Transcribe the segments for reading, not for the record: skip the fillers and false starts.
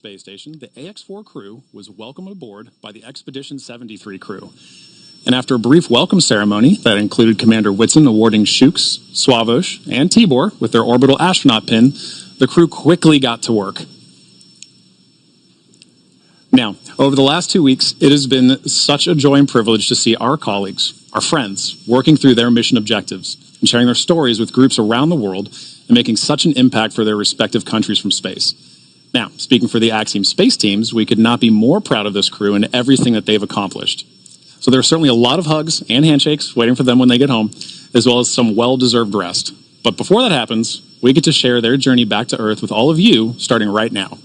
Space Station, the AX-4 crew was welcomed aboard by the Expedition 73 crew. And after a brief welcome ceremony that included Commander Whitson awarding Shukla, Swavush, and Tibor with their orbital astronaut pin, the crew quickly got to work. Now, over the last 2 weeks, it has been such a joy and privilege to see our colleagues, our friends, working through their mission objectives and sharing their stories with groups around the world and making such an impact for their respective countries from space. Now, speaking for the Axiom space teams, we could not be more proud of this crew and everything that they've accomplished. So there are certainly a lot of hugs and handshakes waiting for them when they get home, as well as some well-deserved rest. But before that happens, we get to share their journey back to Earth with all of you, starting right now.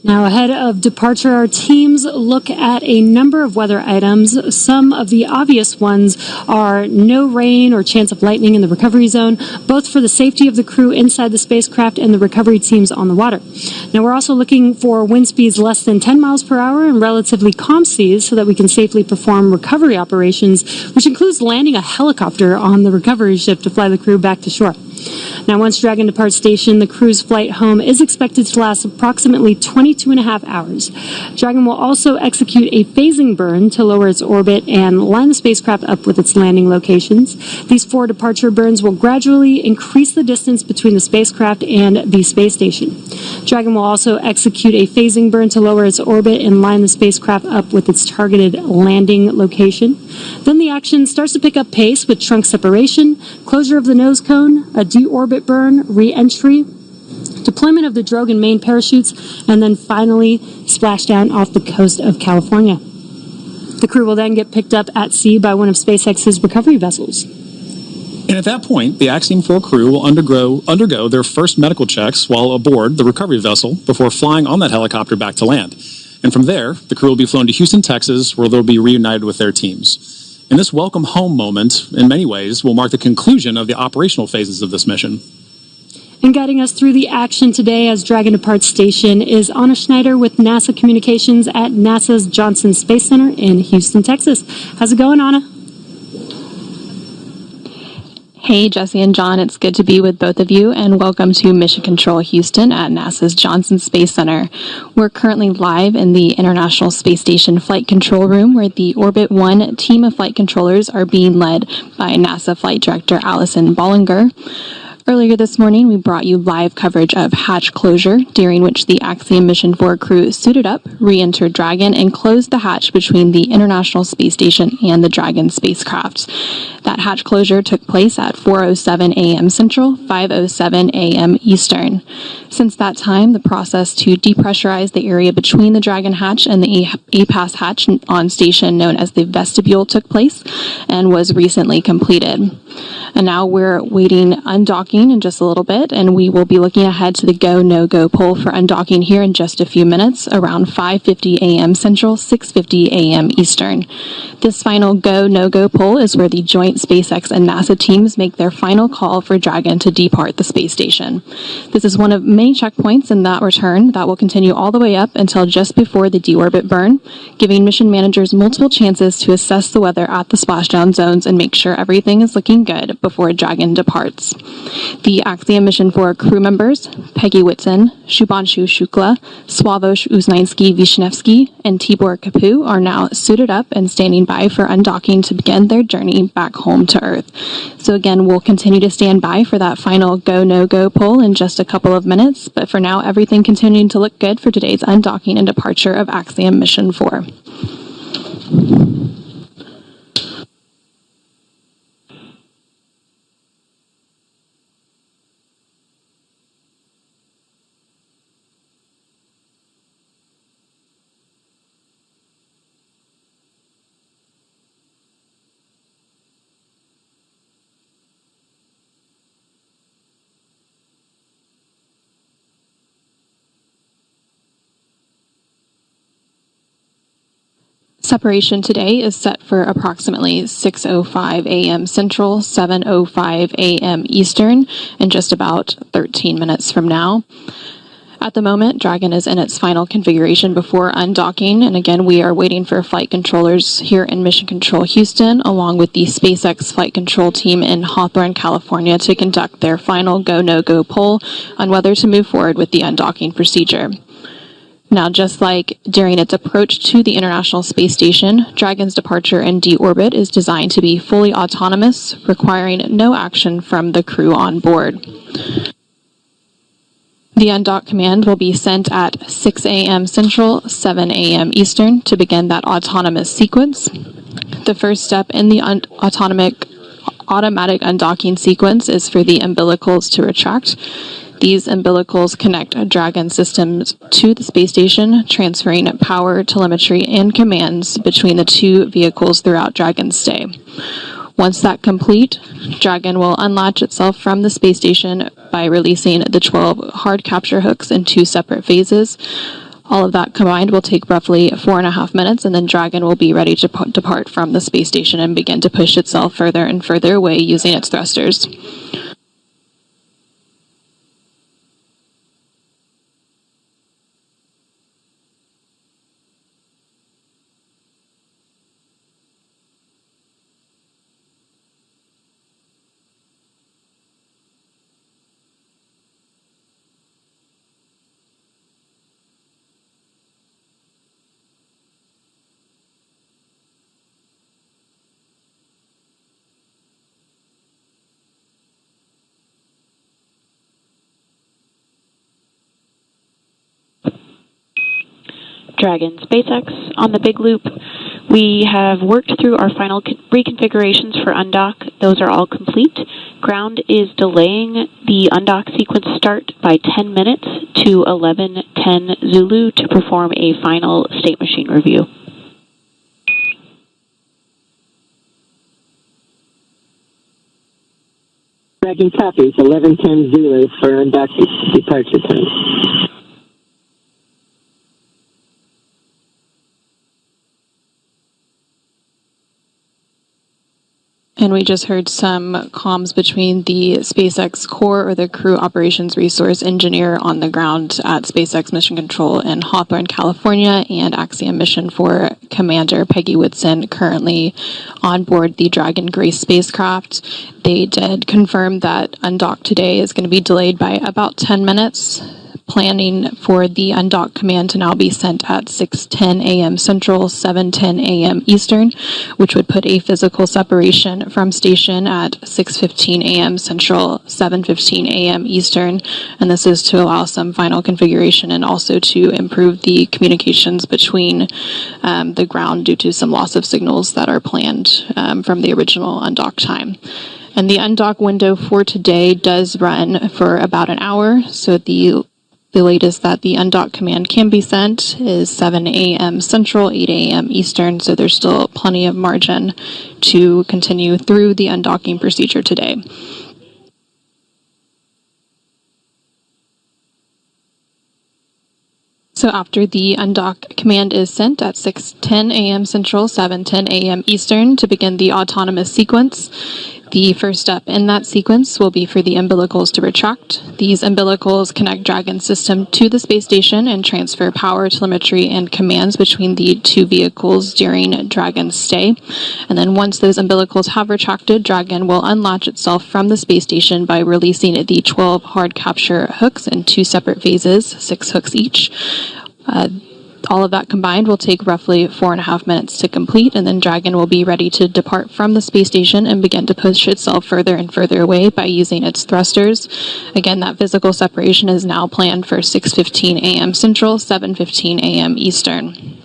Now, ahead of departure, our teams look at a number of weather items. Some of the obvious ones are no rain or chance of lightning in the recovery zone, both for the safety of the crew inside the spacecraft and the recovery teams on the water. Now, we're also looking for wind speeds less than 10 miles per hour and relatively calm seas so that we can safely perform recovery operations, which includes landing a helicopter on the recovery ship to fly the crew back to shore. Now, once Dragon departs station, the crew's flight home is expected to last approximately 22 and a half hours. Dragon will also execute a phasing burn to lower its orbit and line the spacecraft up with its landing locations. These 4 departure burns will gradually increase the distance between the spacecraft and the space station. Dragon will also execute a phasing burn to lower its orbit and line the spacecraft up with its targeted landing location. Then the action starts to pick up pace with trunk separation, closure of the nose cone, a deorbit burn, re-entry, deployment of the drogue and main parachutes, and then finally splashdown off the coast of California. The crew will then get picked up at sea by one of SpaceX's recovery vessels. And at that point, the Axiom 4 crew will undergo their first medical checks while aboard the recovery vessel before flying on that helicopter back to land. And from there, the crew will be flown to Houston, Texas, where they'll be reunited with their teams. And this welcome home moment, in many ways, will mark the conclusion of the operational phases of this mission. And guiding us through the action today as Dragon departs station is Anna Schneider with NASA Communications at NASA's Johnson Space Center in Houston, Texas. How's it going, Anna? Hey, Jesse and John, it's good to be with both of you, and welcome to Mission Control Houston at NASA's Johnson Space Center. We're currently live in the International Space Station Flight Control Room, where the Orbit 1 team of flight controllers are being led by NASA Flight Director Allison Bollinger. Earlier this morning, we brought you live coverage of hatch closure, during which the Axiom Mission 4 crew suited up, re-entered Dragon, and closed the hatch between the International Space Station and the Dragon spacecraft. That hatch closure took place at 4:07 a.m. Central, 5:07 a.m. Eastern. Since that time, the process to depressurize the area between the Dragon hatch and the APAS hatch on station, known as the vestibule, took place and was recently completed. And now we're waiting undocking in just a little bit, and we will be looking ahead to the go, no-go poll for undocking here in just a few minutes, around 5:50 a.m. Central, 6:50 a.m. Eastern. This final go, no-go poll is where the joint SpaceX and NASA teams make their final call for Dragon to depart the space station. This is one of many checkpoints in that return that will continue all the way up until just before the deorbit burn, giving mission managers multiple chances to assess the weather at the splashdown zones and make sure everything is looking good before Dragon departs. The Axiom Mission 4 crew members, Peggy Whitson, Shubhanshu Shukla, Swavush Uznainski-Vishnevsky, and Tibor Kapu are now suited up and standing by for undocking to begin their journey back home to Earth. So again, we'll continue to stand by for that final go, no-go poll in just a couple of minutes, but for now, everything continuing to look good for today's undocking and departure of Axiom Mission 4. Separation today is set for approximately 6:05 a.m. Central, 7:05 a.m. Eastern, in just about 13 minutes from now. At the moment, Dragon is in its final configuration before undocking, and again, we are waiting for flight controllers here in Mission Control Houston, along with the SpaceX flight control team in Hawthorne, California, to conduct their final go-no-go poll on whether to move forward with the undocking procedure. Now, just like during its approach to the International Space Station, Dragon's departure in deorbit is designed to be fully autonomous, requiring no action from the crew on board. The undock command will be sent at 6 a.m. Central, 7 a.m. Eastern to begin that autonomous sequence. The first step in the automatic undocking sequence is for the umbilicals to retract. These umbilicals connect Dragon systems to the space station, transferring power, telemetry, and commands between the two vehicles throughout Dragon's stay. Once that's complete, Dragon will unlatch itself from the space station by releasing the 12 hard capture hooks in 2 separate phases. All of that combined will take roughly 4.5 minutes, and then Dragon will be ready to depart from the space station and begin to push itself further and further away using its thrusters. Dragon SpaceX on the big loop. We have worked through our final reconfigurations for undock. Those are all complete. Ground is delaying the undock sequence start by 10 minutes to 11:10 Zulu to perform a final state machine review. Dragon copies 11:10 Zulu for undock departure time. And we just heard some comms between the SpaceX core, or the crew operations resource engineer on the ground at SpaceX Mission Control in Hawthorne, California, and Axiom Mission 4 Commander Peggy Woodson, currently on board the Dragon Grace spacecraft. They did confirm that undock today is going to be delayed by about 10 minutes. Planning for the undock command to now be sent at 6:10 a.m. Central, 7:10 a.m. Eastern, which would put a physical separation from station at 6:15 a.m. Central, 7:15 a.m. Eastern, and this is to allow some final configuration and also to improve the communications between the ground due to some loss of signals that are planned from the original undock time. And the undock window for today does run for about an hour, so the latest that the undock command can be sent is 7 a.m. Central, 8 a.m. Eastern, so there's still plenty of margin to continue through the undocking procedure today. So after the undock command is sent at 6:10 a.m. Central, 7:10 a.m. Eastern to begin the autonomous sequence, the first step in that sequence will be for the umbilicals to retract. These umbilicals connect Dragon's system to the space station and transfer power, telemetry, and commands between the two vehicles during Dragon's stay. And then once those umbilicals have retracted, Dragon will unlatch itself from the space station by releasing the 12 hard capture hooks in 2 separate phases, 6 hooks each. All of that combined will take roughly 4.5 minutes to complete, and then Dragon will be ready to depart from the space station and begin to push itself further and further away by using its thrusters. Again, that physical separation is now planned for 6:15 a.m. Central, 7:15 a.m. Eastern.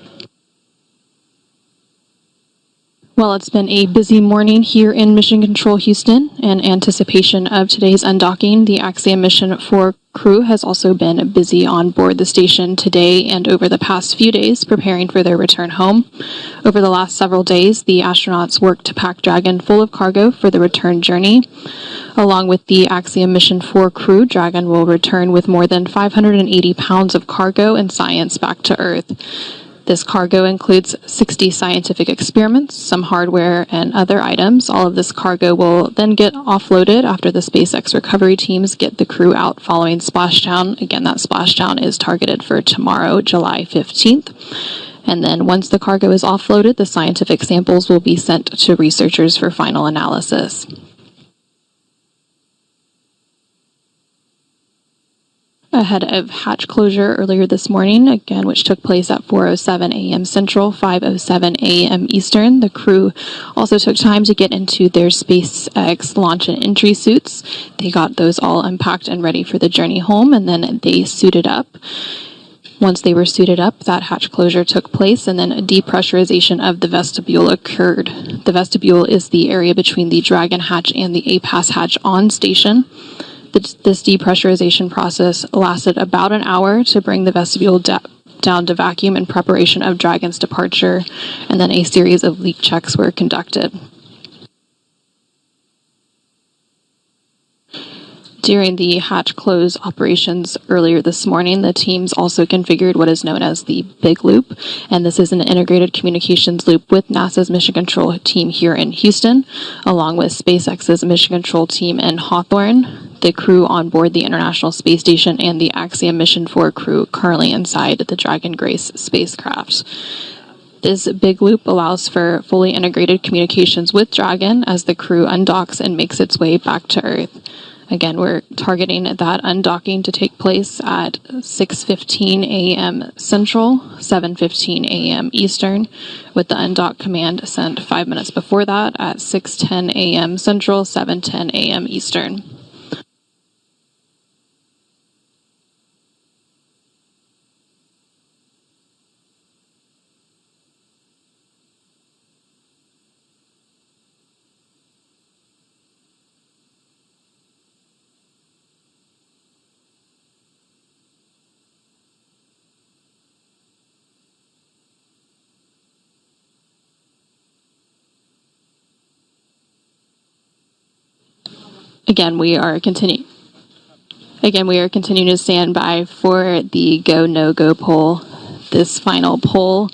Well, it's been a busy morning here in Mission Control Houston. In anticipation of today's undocking, the Axiom Mission 4 crew has also been busy on board the station today and over the past few days preparing for their return home. Over the last several days, the astronauts worked to pack Dragon full of cargo for the return journey. Along with the Axiom Mission 4 crew, Dragon will return with more than 580 pounds of cargo and science back to Earth. This cargo includes 60 scientific experiments, some hardware, and other items. All of this cargo will then get offloaded after the SpaceX recovery teams get the crew out following splashdown. Again, that splashdown is targeted for tomorrow, July 15th. And then once the cargo is offloaded, the scientific samples will be sent to researchers for final analysis. Ahead of hatch closure earlier this morning, again, which took place at 4:07 a.m. Central, 5:07 a.m. Eastern. The crew also took time to get into their SpaceX launch and entry suits. They got those all unpacked and ready for the journey home, and then they suited up. Once they were suited up, that hatch closure took place, and then a depressurization of the vestibule occurred. The vestibule is the area between the Dragon hatch and the APAS hatch on station. This depressurization process lasted about an hour to bring the vestibule down to vacuum in preparation of Dragon's departure, and then a series of leak checks were conducted. During the hatch close operations earlier this morning, the teams also configured what is known as the Big Loop, and this is an integrated communications loop with NASA's Mission Control team here in Houston, along with SpaceX's Mission Control team in Hawthorne, the crew on board the International Space Station, and the Axiom Mission 4 crew currently inside the Dragon Grace spacecraft. This Big Loop allows for fully integrated communications with Dragon as the crew undocks and makes its way back to Earth. Again, we're targeting that undocking to take place at 6:15 a.m. Central, 7:15 a.m. Eastern, with the undock command sent 5 minutes before that at 6:10 a.m. Central, 7:10 a.m. Eastern. Again, we are continuing to stand by for the go, no-go poll. This final poll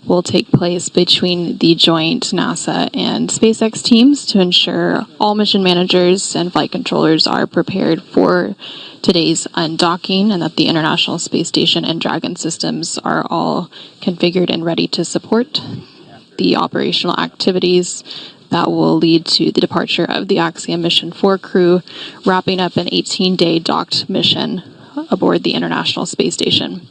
will take place between the joint NASA and SpaceX teams to ensure all mission managers and flight controllers are prepared for today's undocking and that the International Space Station and Dragon systems are all configured and ready to support the operational activities that will lead to the departure of the Axiom Mission 4 crew, wrapping up an 18-day docked mission aboard the International Space Station.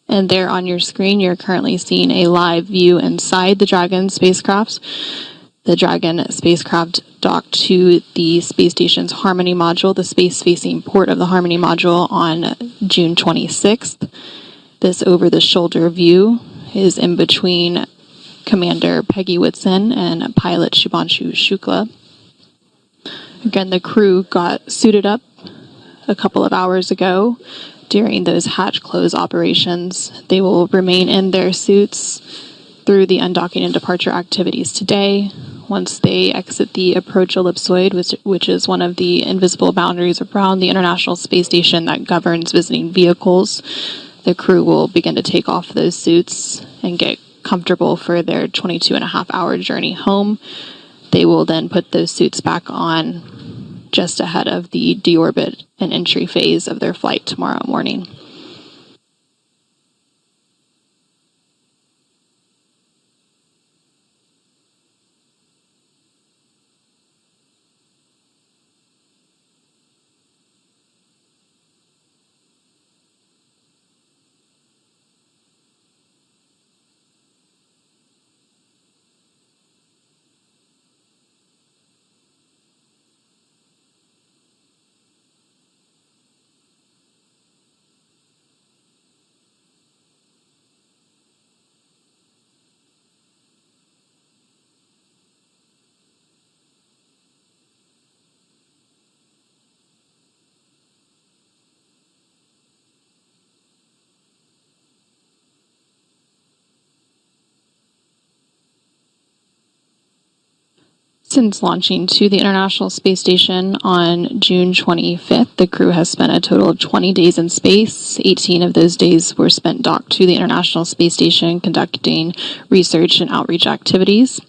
And there on your screen, you're currently seeing a live view inside the Dragon spacecraft. The Dragon spacecraft docked to the space station's Harmony module, the space-facing port of the Harmony module, on June 26th. This over-the-shoulder view is in between Commander Peggy Whitson and pilot Shubhanshu Shukla. Again, the crew got suited up a couple of hours ago during those hatch close operations. They will remain in their suits through the undocking and departure activities today. Once they exit the approach ellipsoid, which is one of the invisible boundaries around the International Space Station that governs visiting vehicles, the crew will begin to take off those suits and get comfortable for their 22.5-hour journey home. They will then put those suits back on just ahead of the deorbit and entry phase of their flight tomorrow morning. Since launching to the International Space Station on June 25th, the crew has spent a total of 20 days in space. 18 of those days were spent docked to the International Space Station conducting research and outreach activities.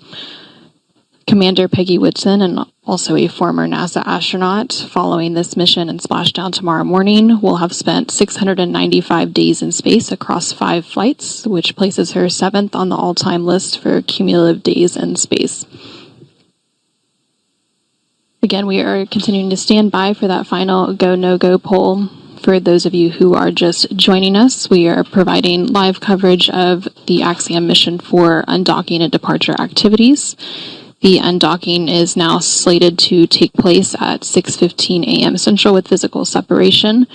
Commander Peggy Whitson, and also a former NASA astronaut, following this mission and splashdown tomorrow morning, will have spent 695 days in space across 5 flights, which places her 7th on the all-time list for cumulative days in space. Again, we are continuing to stand by for that final go, no-go poll. For those of you who are just joining us, we are providing live coverage of the Axiom mission for undocking and departure activities. The undocking is now slated to take place at 6:15 a.m. Central with physical separation,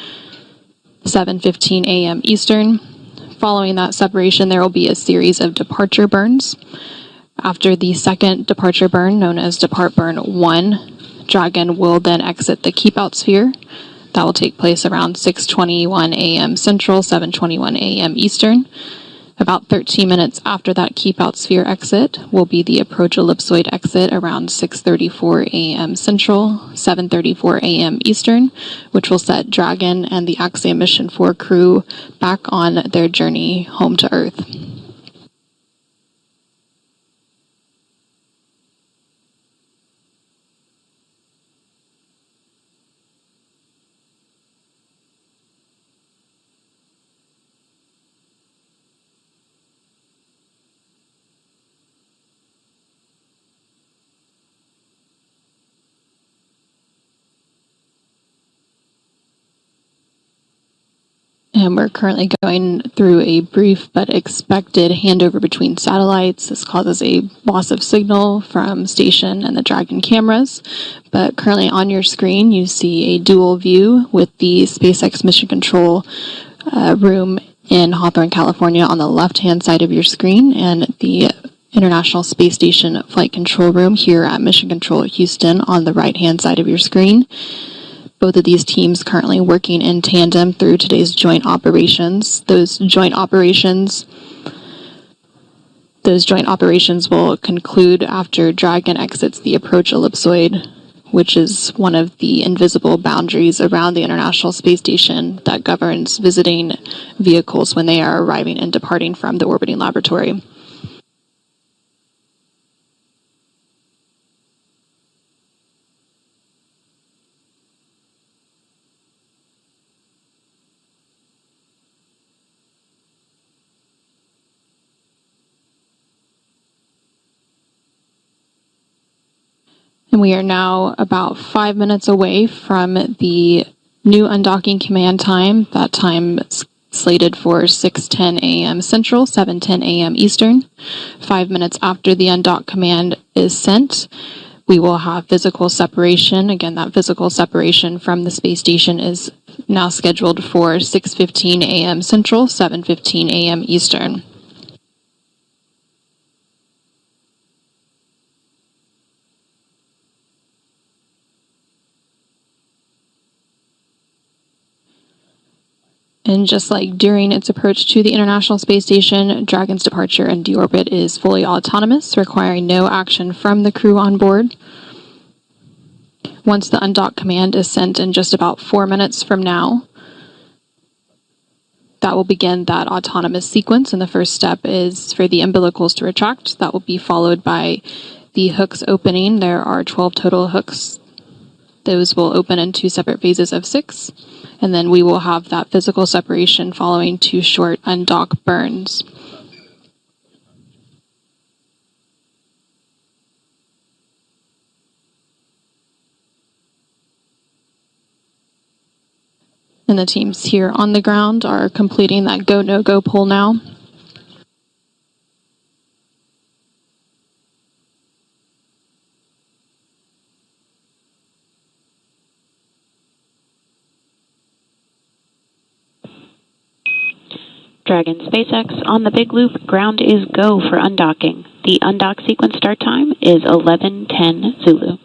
7:15 a.m. Eastern. Following that separation, there will be a series of departure burns. After the second departure burn, known as Depart Burn 1, Dragon will then exit the keep-out sphere. That will take place around 6:21 a.m. Central, 7:21 a.m. Eastern. About 13 minutes after that keep-out sphere exit will be the approach ellipsoid exit around 6:34 a.m. Central, 7:34 a.m. Eastern, which will set Dragon and the Axiom Mission 4 crew back on their journey home to Earth. And we're currently going through a brief but expected handover between satellites. This causes a loss of signal from station and the Dragon cameras. But currently on your screen, you see a dual view with the SpaceX Mission Control room in Hawthorne, California on the left-hand side of your screen, and the International Space Station Flight Control Room here at Mission Control Houston on the right-hand side of your screen. Both of these teams currently working in tandem through today's joint operations. Those joint operations will conclude after Dragon exits the approach ellipsoid, which is one of the invisible boundaries around the International Space Station that governs visiting vehicles when they are arriving and departing from the orbiting laboratory. And we are now about 5 minutes away from the new undocking command time. That time is slated for 6:10 a.m. Central, 7:10 a.m. Eastern. 5 minutes after the undock command is sent, we will have physical separation. Again, that physical separation from the space station is now scheduled for 6:15 a.m. Central, 7:15 a.m. Eastern. And just like during its approach to the International Space Station, Dragon's departure and deorbit is fully autonomous, requiring no action from the crew on board. Once the undock command is sent in just about 4 minutes from now, that will begin that autonomous sequence. And the first step is for the umbilicals to retract. That will be followed by the hooks opening. There are 12 total hooks. Those will open in 2 separate phases of 6. And then we will have that physical separation following 2 short undock burns. And the teams here on the ground are completing that go, no-go poll now. Dragon SpaceX on the big loop, ground is go for undocking. The undock sequence start time is 11:10 Zulu.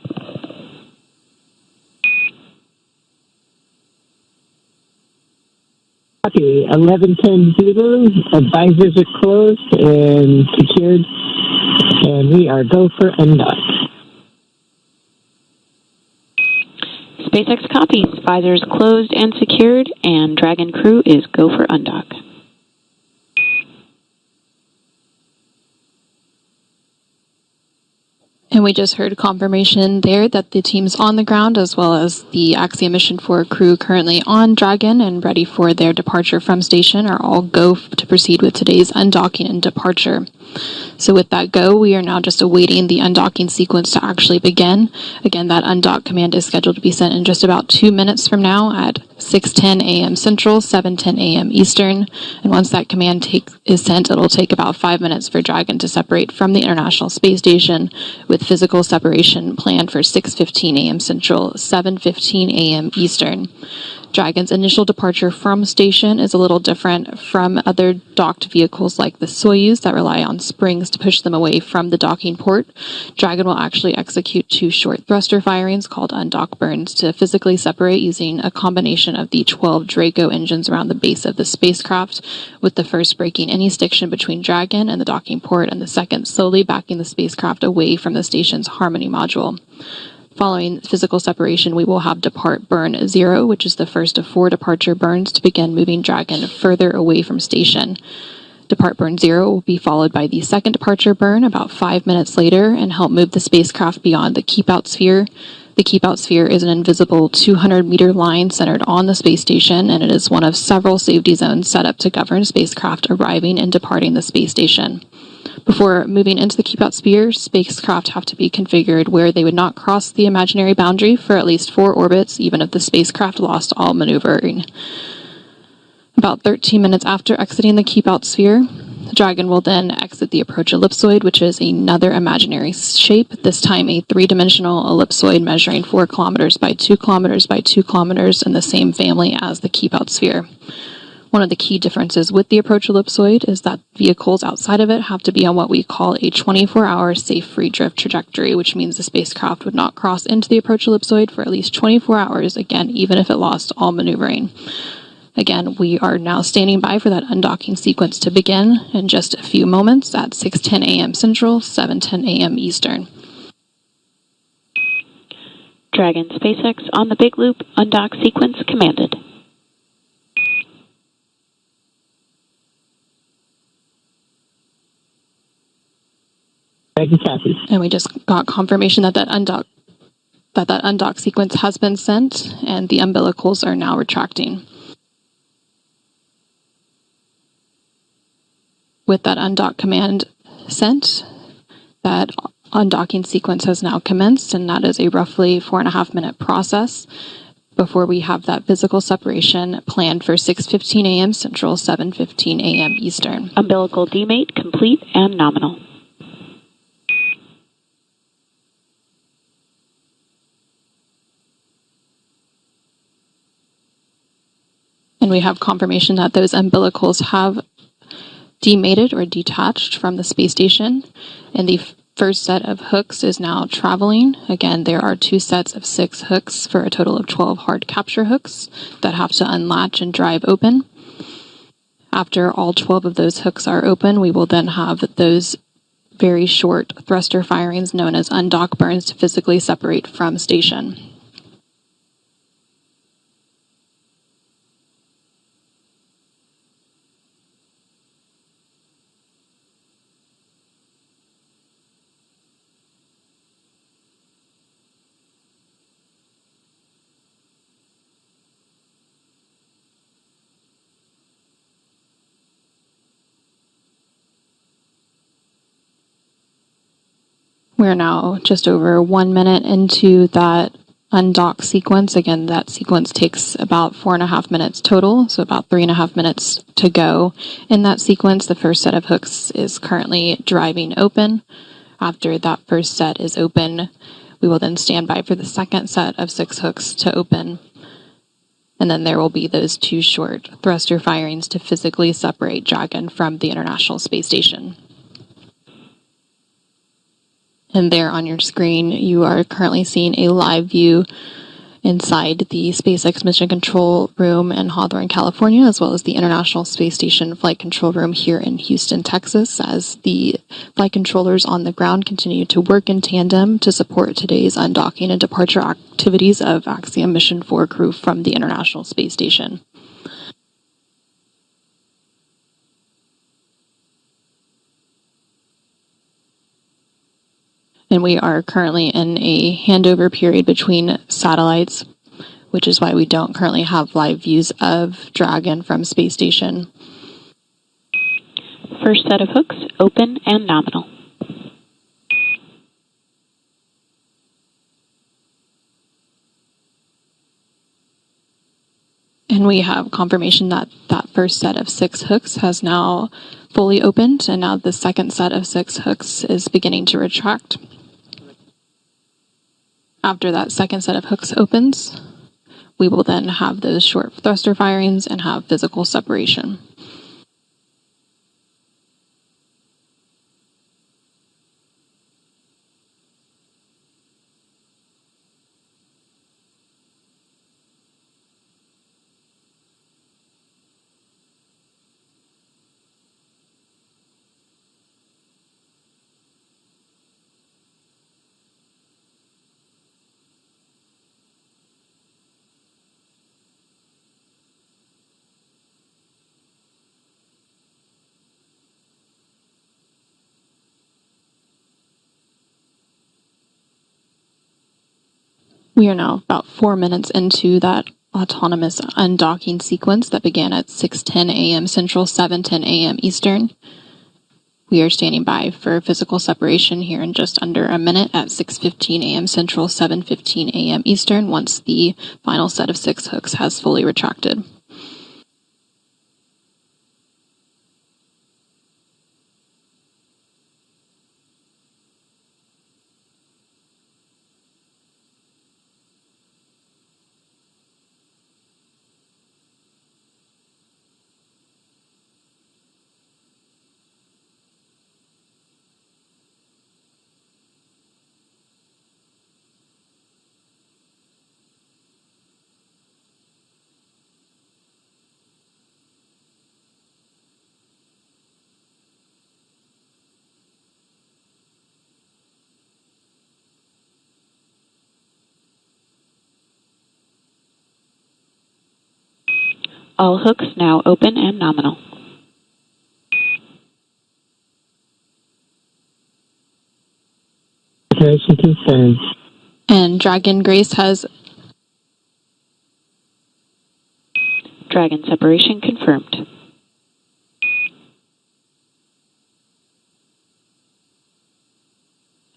Copy, 11:10 Zulu, advisors are closed and secured, and we are go for undock. SpaceX copies. Visors closed and secured, and Dragon crew is go for undock. And we just heard confirmation there that the teams on the ground, as well as the Axiom Mission 4 crew currently on Dragon and ready for their departure from station, are all go to proceed with today's undocking and departure. So with that go, we are now just awaiting the undocking sequence to actually begin. Again, that undock command is scheduled to be sent in just about 2 minutes from now at 6:10 a.m. Central, 7:10 a.m. Eastern. And once that command is sent, it'll take about 5 minutes for Dragon to separate from the International Space Station, with physical separation planned for 6:15 a.m. Central, 7:15 a.m. Eastern. Dragon's initial departure from station is a little different from other docked vehicles like the Soyuz that rely on springs to push them away from the docking port. Dragon will actually execute 2 short thruster firings called undock burns to physically separate using a combination of the 12 Draco engines around the base of the spacecraft, with the first breaking any stiction between Dragon and the docking port, and the second slowly backing the spacecraft away from the station's Harmony module. Following physical separation, we will have Depart Burn 0, which is the first of 4 departure burns to begin moving Dragon further away from station. Depart Burn 0 will be followed by the second departure burn about 5 minutes later and help move the spacecraft beyond the Keep Out Sphere. The Keep Out Sphere is an invisible 200-meter line centered on the space station, and it is one of several safety zones set up to govern spacecraft arriving and departing the space station. Before moving into the Keep Out Sphere, spacecraft have to be configured where they would not cross the imaginary boundary for at least 4 orbits, even if the spacecraft lost all maneuvering. About 13 minutes after exiting the Keep Out Sphere, the Dragon will then exit the approach ellipsoid, which is another imaginary shape, this time a 3-dimensional ellipsoid measuring 4 kilometers by 2 kilometers by 2 kilometers in the same family as the Keep Out Sphere. One of the key differences with the approach ellipsoid is that vehicles outside of it have to be on what we call a 24-hour safe free drift trajectory, which means the spacecraft would not cross into the approach ellipsoid for at least 24 hours, again, even if it lost all maneuvering. Again, we are now standing by for that undocking sequence to begin in just a few moments at 6:10 a.m. Central, 7:10 a.m. Eastern. Dragon SpaceX on the big loop, undock sequence commanded. And we just got confirmation that that undock sequence has been sent, and the umbilicals are now retracting. With that undock command sent, that undocking sequence has now commenced, and that is a roughly 4.5-minute process before we have that physical separation planned for 6:15 a.m. Central, 7:15 a.m. Eastern. Umbilical demate complete and nominal. And we have confirmation that those umbilicals have demated or detached from the space station, and the first set of hooks is now traveling. Again, there are 2 sets of 6 hooks for a total of 12 hard capture hooks that have to unlatch and drive open. After all 12 of those hooks are open, we will then have those very short thruster firings known as undock burns to physically separate from station. We're now just over 1 minute into that undock sequence. Again, that sequence takes about 4.5 minutes total, so about 3.5 minutes to go. In that sequence, the first set of hooks is currently driving open. After that first set is open, we will then stand by for the second set of 6 hooks to open. And then there will be those 2 short thruster firings to physically separate Dragon from the International Space Station. And there on your screen, you are currently seeing a live view inside the SpaceX Mission Control Room in Hawthorne, California, as well as the International Space Station Flight Control Room here in Houston, Texas, as the flight controllers on the ground continue to work in tandem to support today's undocking and departure activities of Axiom Mission 4 crew from the International Space Station. And we are currently in a handover period between satellites, which is why we don't currently have live views of Dragon from space station. First set of hooks, open and nominal. And we have confirmation that that first set of 6 hooks has now fully opened, and now the second set of 6 hooks is beginning to retract. After that second set of hooks opens, we will then have those short thruster firings and have physical separation. We are now about 4 minutes into that autonomous undocking sequence that began at 6:10 a.m. Central, 7:10 a.m. Eastern. We are standing by for physical separation here in just under a minute at 6:15 a.m. Central, 7:15 a.m. Eastern, once the final set of 6 hooks has fully retracted. All hooks now open and nominal. Separation confirmed. And Dragon Grace has Dragon separation confirmed.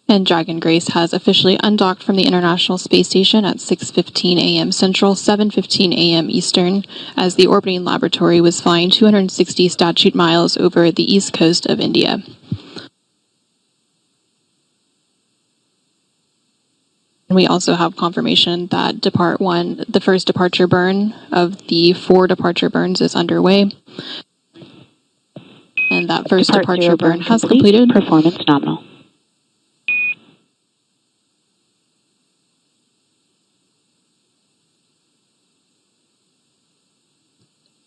And Dragon Grace has officially undocked from the International Space Station at 6:15 a.m. Central, 7:15 a.m. Eastern, as the orbiting laboratory was flying 260 statute miles over the east coast of India. And we also have confirmation that Depart 1, the first departure burn of the 4 departure burns, is underway. And that first departure burn has completed. Performance nominal.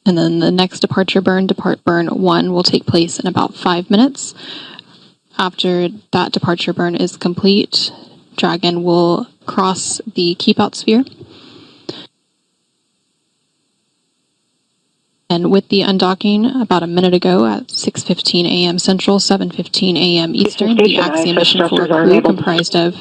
And then the next departure burn, Depart Burn 1, will take place in about 5 minutes. After that departure burn is complete, Dragon will cross the keep out sphere. And with the undocking about a minute ago at 6:15 a.m. Central, 7:15 a.m. Eastern, the Axiom Mission 4 crew comprised of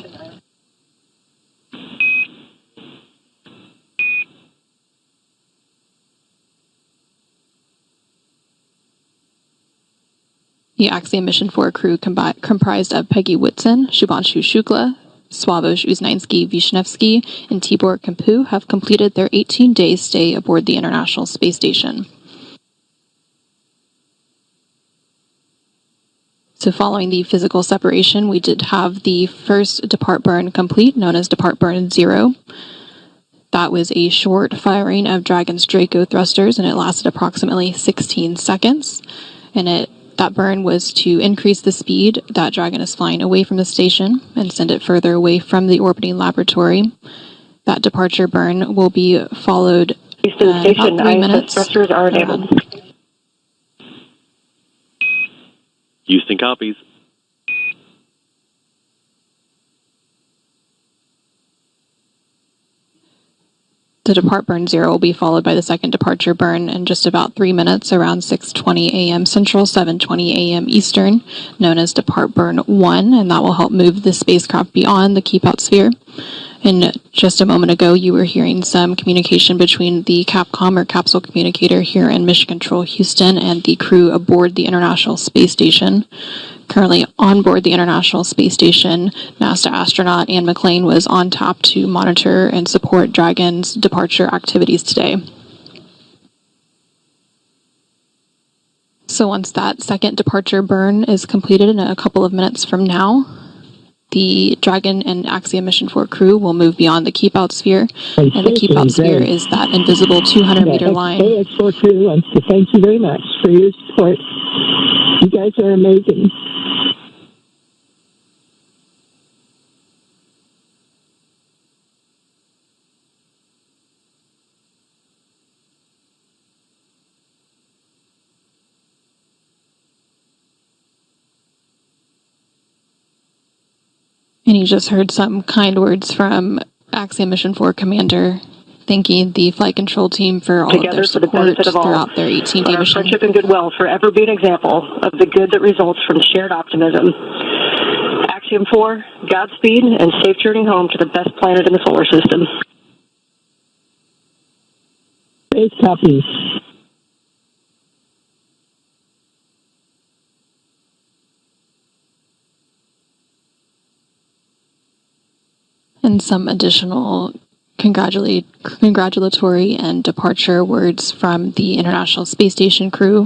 The Axiom Mission 4 crew comprised of Peggy Whitson, Shubhanshu Shukla, Swabosh Uznansky Vishnevsky, and Tibor Kampu have completed their 18-day stay aboard the International Space Station. So following the physical separation, we did have the first depart burn complete, known as Depart Burn 0. That was a short firing of Dragon's Draco thrusters, and it lasted approximately 16 seconds. And that burn was to increase the speed that Dragon is flying away from the station and send it further away from the orbiting laboratory. That departure burn will be followed East of the station, about 3 minutes. thrusters are enabled. Houston copies. The depart burn 0 will be followed by the second departure burn in just about 3 minutes around 6:20 a.m. Central, 7:20 a.m. Eastern, known as depart burn 1, and that will help move the spacecraft beyond the keep out sphere. And just a moment ago, you were hearing some communication between the CAPCOM or capsule communicator here in Mission Control Houston and the crew aboard the International Space Station. Currently on board the International Space Station, NASA astronaut Anne McClain was on tap to monitor and support Dragon's departure activities today. So once that second departure burn is completed in a couple of minutes from now, the Dragon and Axiom Mission 4 crew will move beyond the keep out sphere, and the keep out sphere is that invisible 200-meter line. X4 crew wants to thank you very much for your support. You guys are amazing. And you just heard some kind words from Axiom Mission 4 Commander thanking the flight control team for all of their support throughout their 18-day mission. Friendship and goodwill forever be an example of the good that results from shared optimism. Axiom 4, Godspeed, and safe journey home to the best planet in the solar system. Space copies. And some additional congratulatory and departure words from the International Space Station crew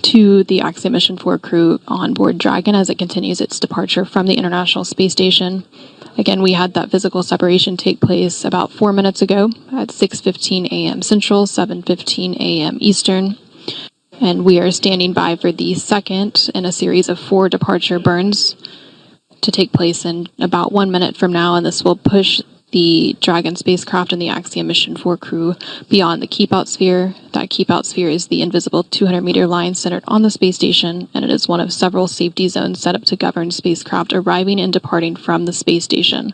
to the Axiom Mission 4 crew on board Dragon as it continues its departure from the International Space Station. Again, we had that physical separation take place about 4 minutes ago at 6:15 a.m. Central, 7:15 a.m. Eastern. And we are standing by for the second in a series of 4 departure burns to take place in about 1 minute from now, and this will push the Dragon spacecraft and the Axiom Mission 4 crew beyond the keep out sphere. That keep out sphere is the invisible 200-meter line centered on the space station, and it is one of several safety zones set up to govern spacecraft arriving and departing from the space station.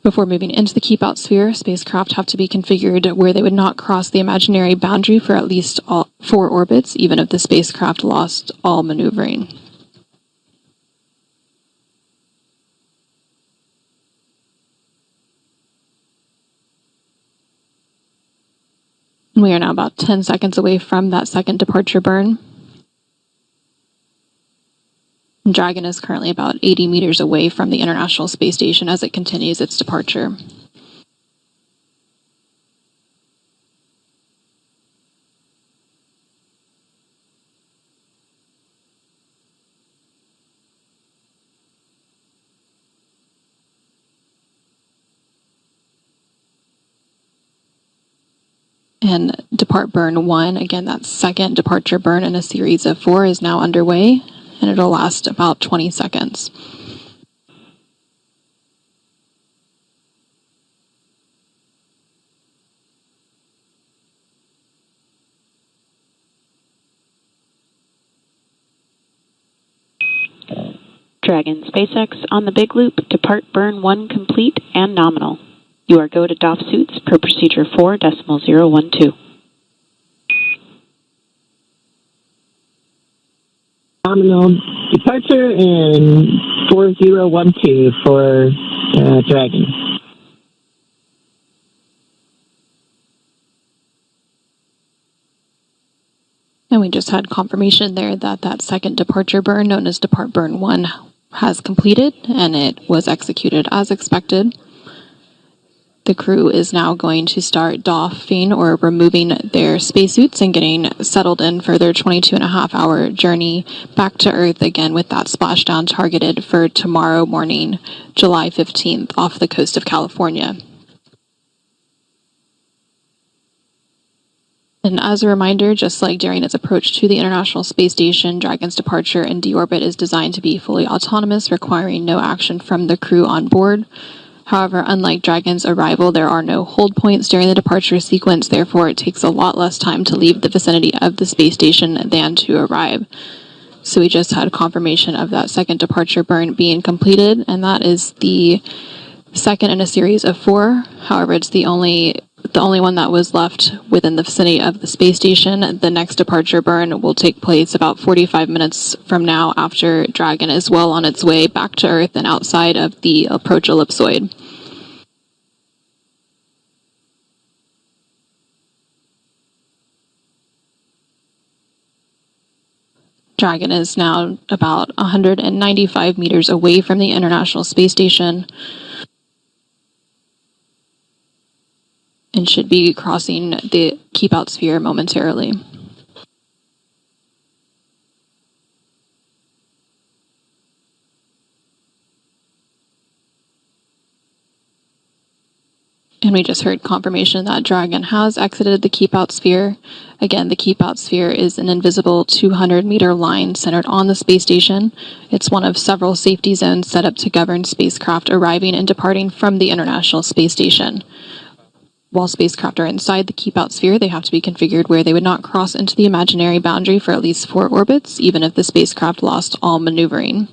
Before moving into the keep out sphere, spacecraft have to be configured where they would not cross the imaginary boundary for at least 4 orbits, even if the spacecraft lost all maneuvering. We are now about 10 seconds away from that second departure burn. Dragon is currently about 80 meters away from the International Space Station as it continues its departure. And depart burn 1, again, that second departure burn in a series of 4 is now underway, and it'll last about 20 seconds. Dragon SpaceX on the big loop, depart burn 1 complete and nominal. You are go to DOF suits per procedure 4.012. Nominal departure and 4012 for Dragon. And we just had confirmation there that that second departure burn, known as depart burn 1, has completed, and it was executed as expected. The crew is now going to start doffing or removing their spacesuits and getting settled in for their 22.5-hour journey back to Earth, again with that splashdown targeted for tomorrow morning, July 15th, off the coast of California. And as a reminder, just like during its approach to the International Space Station, Dragon's departure and deorbit is designed to be fully autonomous, requiring no action from the crew on board. However, unlike Dragon's arrival, there are no hold points during the departure sequence, therefore it takes a lot less time to leave the vicinity of the space station than to arrive. So we just had confirmation of that second departure burn being completed, and that is the second in a series of 4. However, it's the only one that was left within the vicinity of the space station. The next departure burn will take place about 45 minutes from now, after Dragon is well on its way back to Earth and outside of the approach ellipsoid. Dragon is now about 195 meters away from the International Space Station and should be crossing the keep out sphere momentarily. And we just heard confirmation that Dragon has exited the keep out sphere. Again, the keep out sphere is an invisible 200-meter line centered on the space station. It's one of several safety zones set up to govern spacecraft arriving and departing from the International Space Station. While spacecraft are inside the keep out sphere, they have to be configured where they would not cross into the imaginary boundary for at least 4 orbits, even if the spacecraft lost all maneuvering.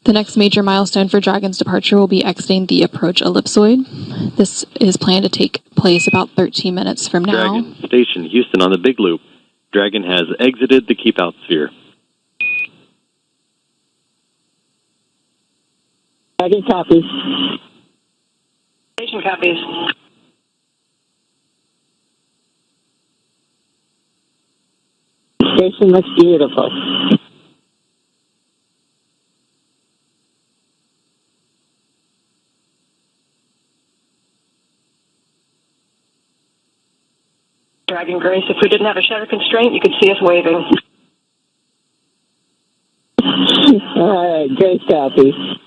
The next major milestone for Dragon's departure will be exiting the approach ellipsoid. This is planned to take place about 13 minutes from now. Dragon Station, Houston on the Big Loop. Dragon has exited the keep out sphere. Dragon copies. Station copies. Station looks beautiful. Dragon Grace, if we didn't have a shutter constraint, you could see us waving. All right, great copy.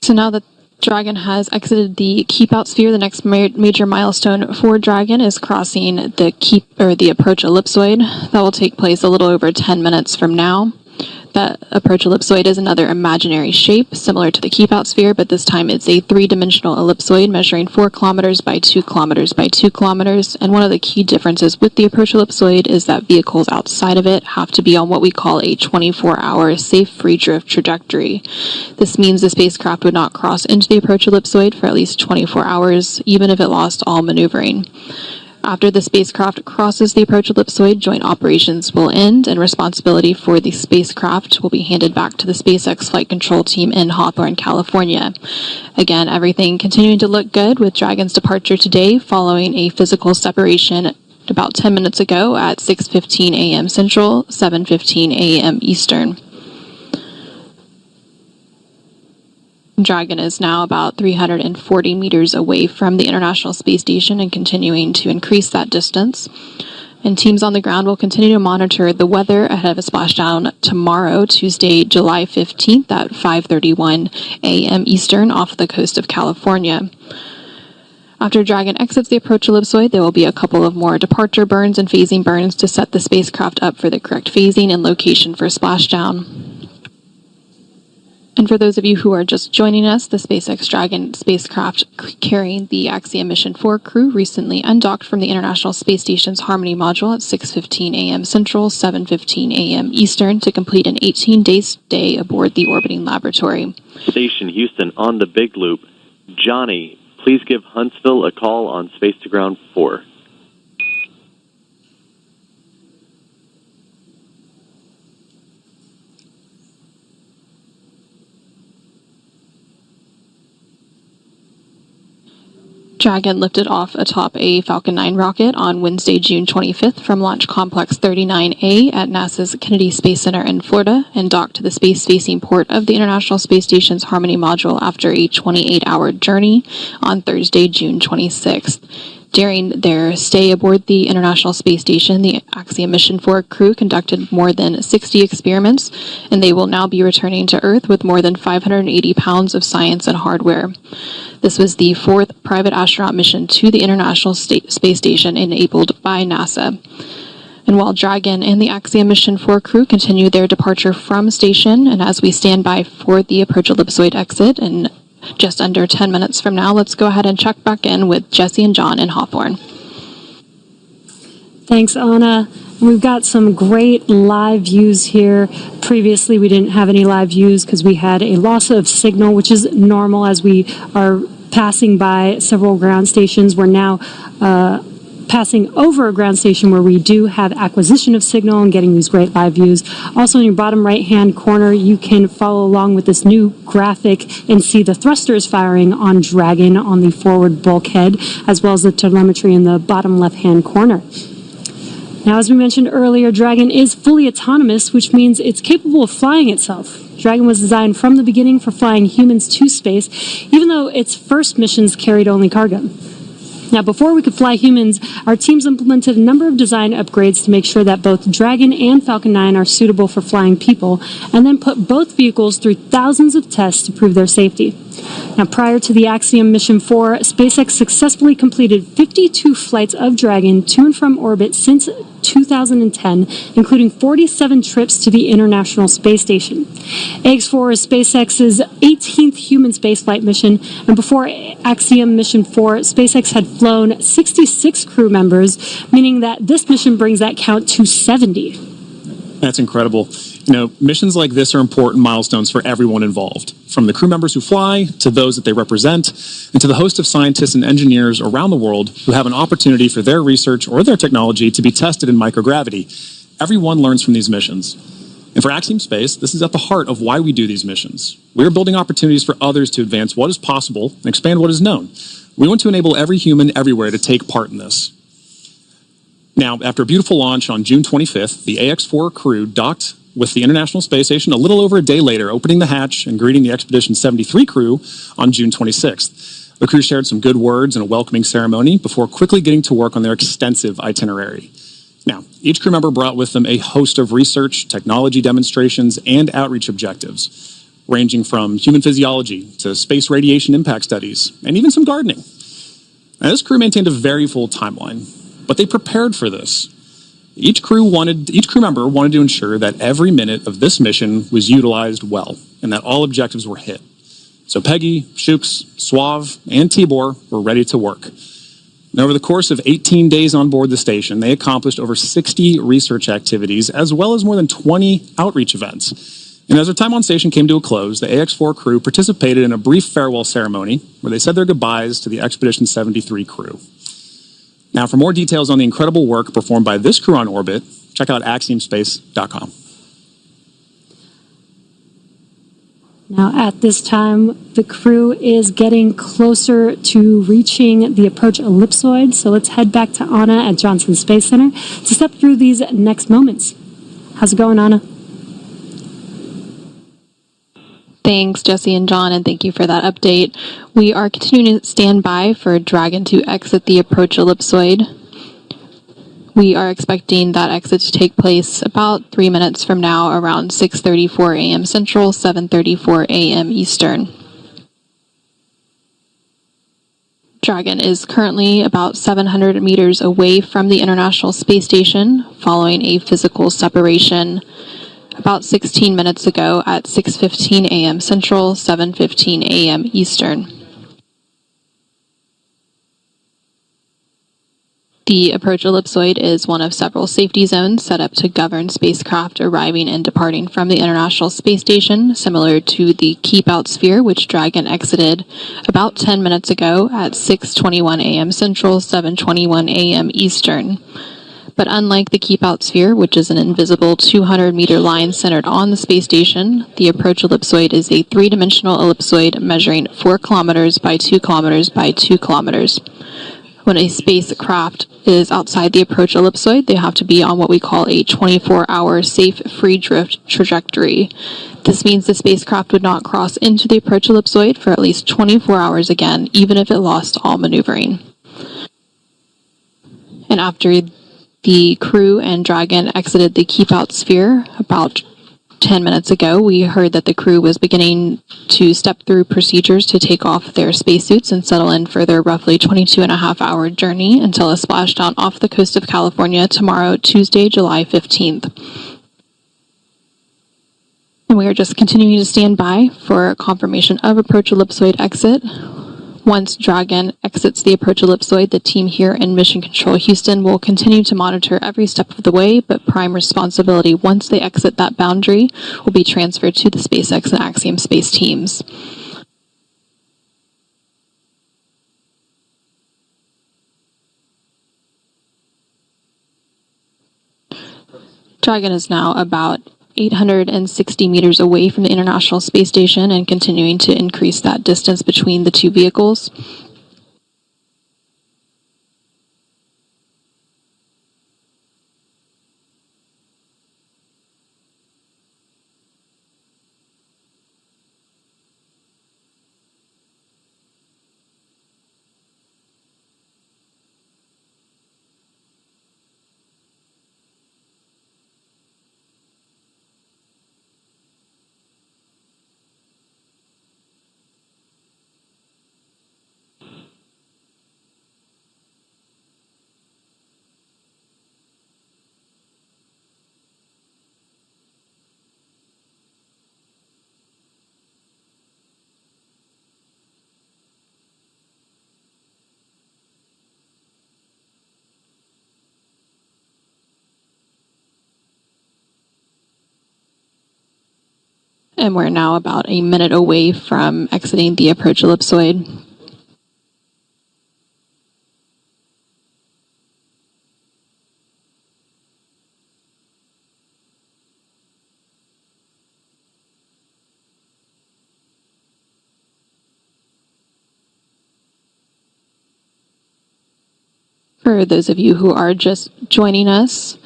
So now that Dragon has exited the keep out sphere, the next major milestone for Dragon is crossing the approach ellipsoid. That will take place a little over 10 minutes from now. That approach ellipsoid is another imaginary shape similar to the keep out sphere, but this time it's a 3-dimensional ellipsoid measuring 4 kilometers by 2 kilometers by 2 kilometers. And one of the key differences with the approach ellipsoid is that vehicles outside of it have to be on what we call a 24-hour safe free drift trajectory. This means the spacecraft would not cross into the approach ellipsoid for at least 24 hours, even if it lost all maneuvering. After the spacecraft crosses the approach ellipsoid, joint operations will end, and responsibility for the spacecraft will be handed back to the SpaceX flight control team in Hawthorne, California. Again, everything continuing to look good with Dragon's departure today, following a physical separation about 10 minutes ago at 6:15 a.m. Central, 7:15 a.m. Eastern. Dragon is now about 340 meters away from the International Space Station and continuing to increase that distance. And teams on the ground will continue to monitor the weather ahead of a splashdown tomorrow, Tuesday, July 15th at 5:31 a.m. Eastern off the coast of California. After Dragon exits the approach ellipsoid, there will be a couple of more departure burns and phasing burns to set the spacecraft up for the correct phasing and location for splashdown. And for those of you who are just joining us, the SpaceX Dragon spacecraft carrying the Axiom Mission 4 crew recently undocked from the International Space Station's Harmony module at 6:15 a.m. Central, 7:15 a.m. Eastern to complete an 18-day stay aboard the orbiting laboratory. Station Houston on the Big Loop. Johnny, please give Huntsville a call on Space to Ground 4. Dragon lifted off atop a Falcon 9 rocket on Wednesday, June 25th from Launch Complex 39A at NASA's Kennedy Space Center in Florida and docked to the space-facing port of the International Space Station's Harmony module after a 28-hour journey on Thursday, June 26th. During their stay aboard the International Space Station, the Axiom Mission 4 crew conducted more than 60 experiments, and they will now be returning to Earth with more than 580 pounds of science and hardware. This was the fourth private astronaut mission to the International Space Station enabled by NASA. And while Dragon and the Axiom Mission 4 crew continue their departure from station, and as we stand by for the approach ellipsoid exit and just under 10 minutes from now, let's go ahead and check back in with Jesse and John in Hawthorne. Thanks, Anna. We've got some great live views here. Previously, we didn't have any live views because we had a loss of signal, which is normal as we are passing by several ground stations. We're now passing over a ground station where we do have acquisition of signal and getting these great live views. Also in your bottom right hand corner, you can follow along with this new graphic and see the thrusters firing on Dragon on the forward bulkhead, as well as the telemetry in the bottom left hand corner. Now, as we mentioned earlier, Dragon is fully autonomous, which means it's capable of flying itself. Dragon was designed from the beginning for flying humans to space, even though its first missions carried only cargo. Now, before we could fly humans, our teams implemented a number of design upgrades to make sure that both Dragon and Falcon 9 are suitable for flying people, and then put both vehicles through thousands of tests to prove their safety. Now, prior to the Axiom Mission 4, SpaceX successfully completed 52 flights of Dragon to and from orbit since 2010, including 47 trips to the International Space Station. AX-4 is SpaceX's 18th human spaceflight mission, and before Axiom Mission 4, SpaceX had flown 66 crew members, meaning that this mission brings that count to 70. That's incredible. You know, missions like this are important milestones for everyone involved, from the crew members who fly, to those that they represent, and to the host of scientists and engineers around the world who have an opportunity for their research or their technology to be tested in microgravity. Everyone learns from these missions. And for Axiom Space, this is at the heart of why we do these missions. We're building opportunities for others to advance what is possible and expand what is known. We want to enable every human everywhere to take part in this. Now, after a beautiful launch on June 25th, the AX-4 crew docked with the International Space Station a little over a day later, opening the hatch and greeting the Expedition 73 crew on June 26th. The crew shared some good words and a welcoming ceremony before quickly getting to work on their extensive itinerary. Now, each crew member brought with them a host of research, technology demonstrations, and outreach objectives, ranging from human physiology to space radiation impact studies, and even some gardening. Now, this crew maintained a very full timeline, but they prepared for this. Each crew member wanted to ensure that every minute of this mission was utilized well and that all objectives were hit. So Peggy, Shukes, Suave, and Tibor were ready to work. And over the course of 18 days on board the station, they accomplished over 60 research activities as well as more than 20 outreach events. And as their time on station came to a close, the AX-4 crew participated in a brief farewell ceremony where they said their goodbyes to the Expedition 73 crew. Now, for more details on the incredible work performed by this crew on orbit, check out axiomspace.com. Now, at this time, the crew is getting closer to reaching the approach ellipsoid, so let's head back to Anna at Johnson Space Center to step through these next moments. How's it going, Anna? Thanks, Jesse and John, and thank you for that update. We are continuing to stand by for Dragon to exit the approach ellipsoid. We are expecting that exit to take place about 3 minutes from now, around 6:34 a.m. Central, 7:34 a.m. Eastern. Dragon is currently about 700 meters away from the International Space Station, following a physical separation about 16 minutes ago at 6:15 a.m. Central, 7:15 a.m. Eastern. The approach ellipsoid is one of several safety zones set up to govern spacecraft arriving and departing from the International Space Station, similar to the Keep Out sphere, which Dragon exited about 10 minutes ago at 6:21 a.m. Central, 7:21 a.m. Eastern. But unlike the Keep Out Sphere, which is an invisible 200-meter line centered on the space station, the approach ellipsoid is a three-dimensional ellipsoid measuring 4 kilometers by 2 kilometers by 2 kilometers. When a spacecraft is outside the approach ellipsoid, they have to be on what we call a 24-hour safe free drift trajectory. This means the spacecraft would not cross into the approach ellipsoid for at least 24 hours again, even if it lost all maneuvering. And after the crew and Dragon exited the Keep Out Sphere about 10 minutes ago, we heard that the crew was beginning to step through procedures to take off their spacesuits and settle in for their roughly 22-and-a-half-hour journey until a splashdown off the coast of California tomorrow, Tuesday, July 15th. And we are just continuing to stand by for confirmation of approach ellipsoid exit. Once Dragon exits the approach ellipsoid, the team here in Mission Control Houston will continue to monitor every step of the way, but prime responsibility once they exit that boundary will be transferred to the SpaceX and Axiom Space teams. Dragon is now about 860 meters away from the International Space Station and continuing to increase that distance between the two vehicles. And we're now about a minute away from exiting the approach ellipsoid. For those of you who are just joining us,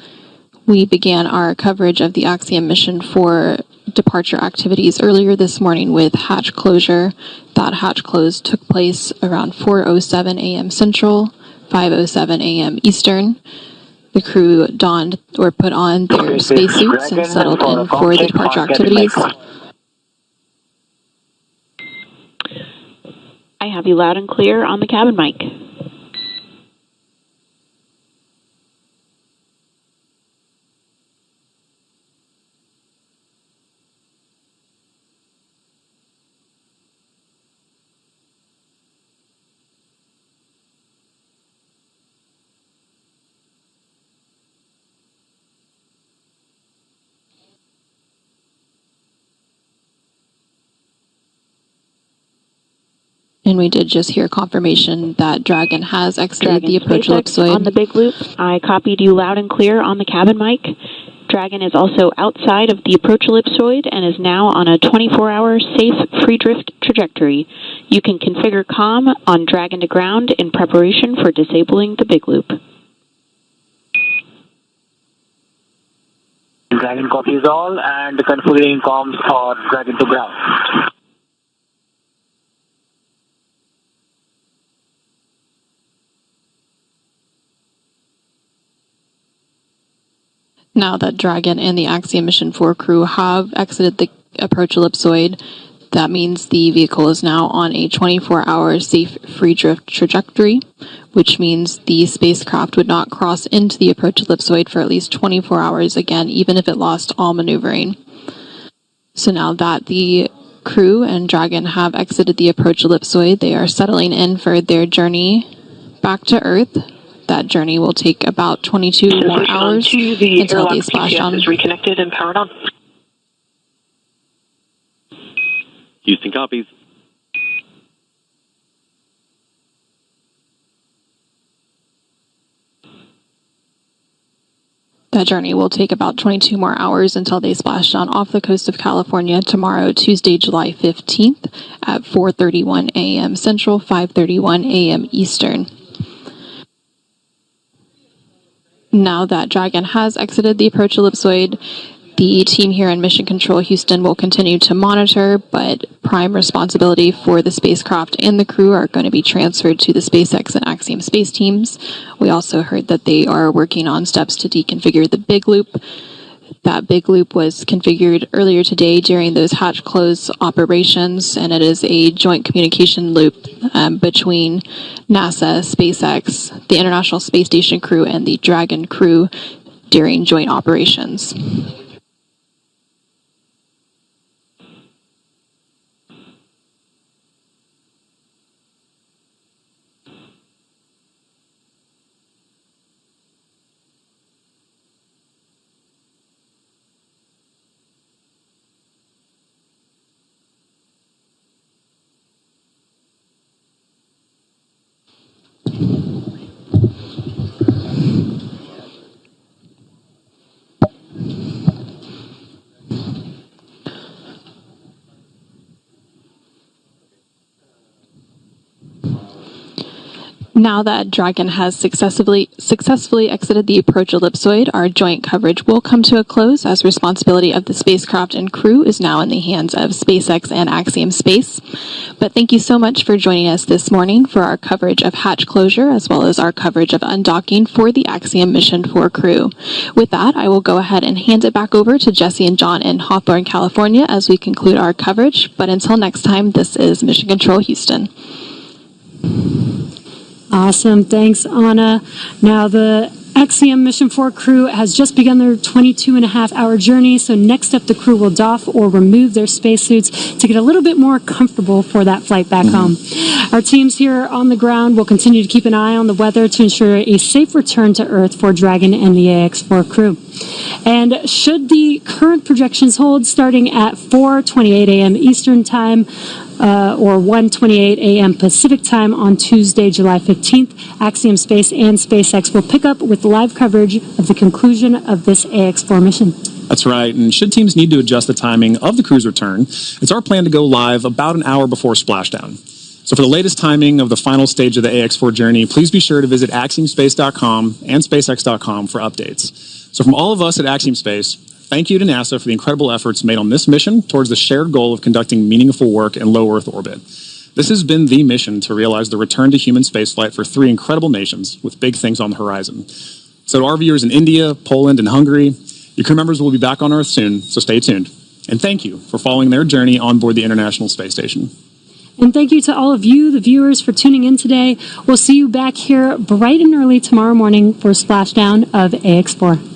we began our coverage of the Axiom mission for departure activities earlier this morning with hatch closure. That hatch close took place around 4:07 a.m. Central, 5:07 a.m. Eastern. The crew donned or put on their spacesuits and settled in for the departure activities. I have you loud and clear on the cabin mic. And we did just hear confirmation that Dragon has exited the approach ellipsoid. On the big loop, I copied you loud and clear on the cabin mic. Dragon is also outside of the approach ellipsoid and is now on a 24-hour safe free drift trajectory. You can configure comm on Dragon to ground in preparation for disabling the big loop. Dragon copies all and configuring comms for Dragon to ground. Now that Dragon and the Axiom Mission 4 crew have exited the approach ellipsoid, that means the vehicle is now on a 24-hour safe free drift trajectory, which means the spacecraft would not cross into the approach ellipsoid for at least 24 hours again, even if it lost all maneuvering. So now that the crew and Dragon have exited the approach ellipsoid, they are settling in for their journey back to Earth. That journey will take about 22 more hours until they splash down. Is reconnected and powered on. Houston copies. That journey will take about 22 more hours until they splash down off the coast of California tomorrow, Tuesday, July 15th at 4:31 a.m. Central, 5:31 a.m. Eastern. Now that Dragon has exited the approach ellipsoid, the team here in Mission Control Houston will continue to monitor, but prime responsibility for the spacecraft and the crew are going to be transferred to the SpaceX and Axiom Space teams. We also heard that they are working on steps to deconfigure the big loop. That big loop was configured earlier today during those hatch close operations, and it is a joint communication loop between NASA, SpaceX, the International Space Station crew, and the Dragon crew during joint operations. Now that Dragon has successfully exited the approach ellipsoid, our joint coverage will come to a close as responsibility of the spacecraft and crew is now in the hands of SpaceX and Axiom Space. But thank you so much for joining us this morning for our coverage of hatch closure as well as our coverage of undocking for the Axiom Mission 4 crew. With that, I will go ahead and hand it back over to Jesse and John in Hawthorne, California as we conclude our coverage. But until next time, this is Mission Control Houston. Awesome. Thanks, Anna. Now, the Axiom Mission 4 crew has just begun their 22-and-a-half-hour journey, so next up the crew will doff or remove their spacesuits to get a little bit more comfortable for that flight back home. Our teams here on the ground will continue to keep an eye on the weather to ensure a safe return to Earth for Dragon and the AX4 crew. And should the current projections hold, starting at 4:28 a.m. Eastern Time, or 1:28 a.m. Pacific Time on Tuesday, July 15th, Axiom Space and SpaceX will pick up with live coverage of the conclusion of this AX4 mission. That's right, and should teams need to adjust the timing of the crew's return, it's our plan to go live about an hour before splashdown. So for the latest timing of the final stage of the AX4 journey, please be sure to visit axiomspace.com and spacex.com for updates. So from all of us at Axiom Space, thank you to NASA for the incredible efforts made on this mission towards the shared goal of conducting meaningful work in low Earth orbit. This has been the mission to realize the return to human spaceflight for 3 incredible nations with big things on the horizon. So to our viewers in India, Poland, and Hungary, your crew members will be back on Earth soon, so stay tuned. And thank you for following their journey on board the International Space Station. And thank you to all of you, the viewers, for tuning in today. We'll see you back here bright and early tomorrow morning for splashdown of AX4.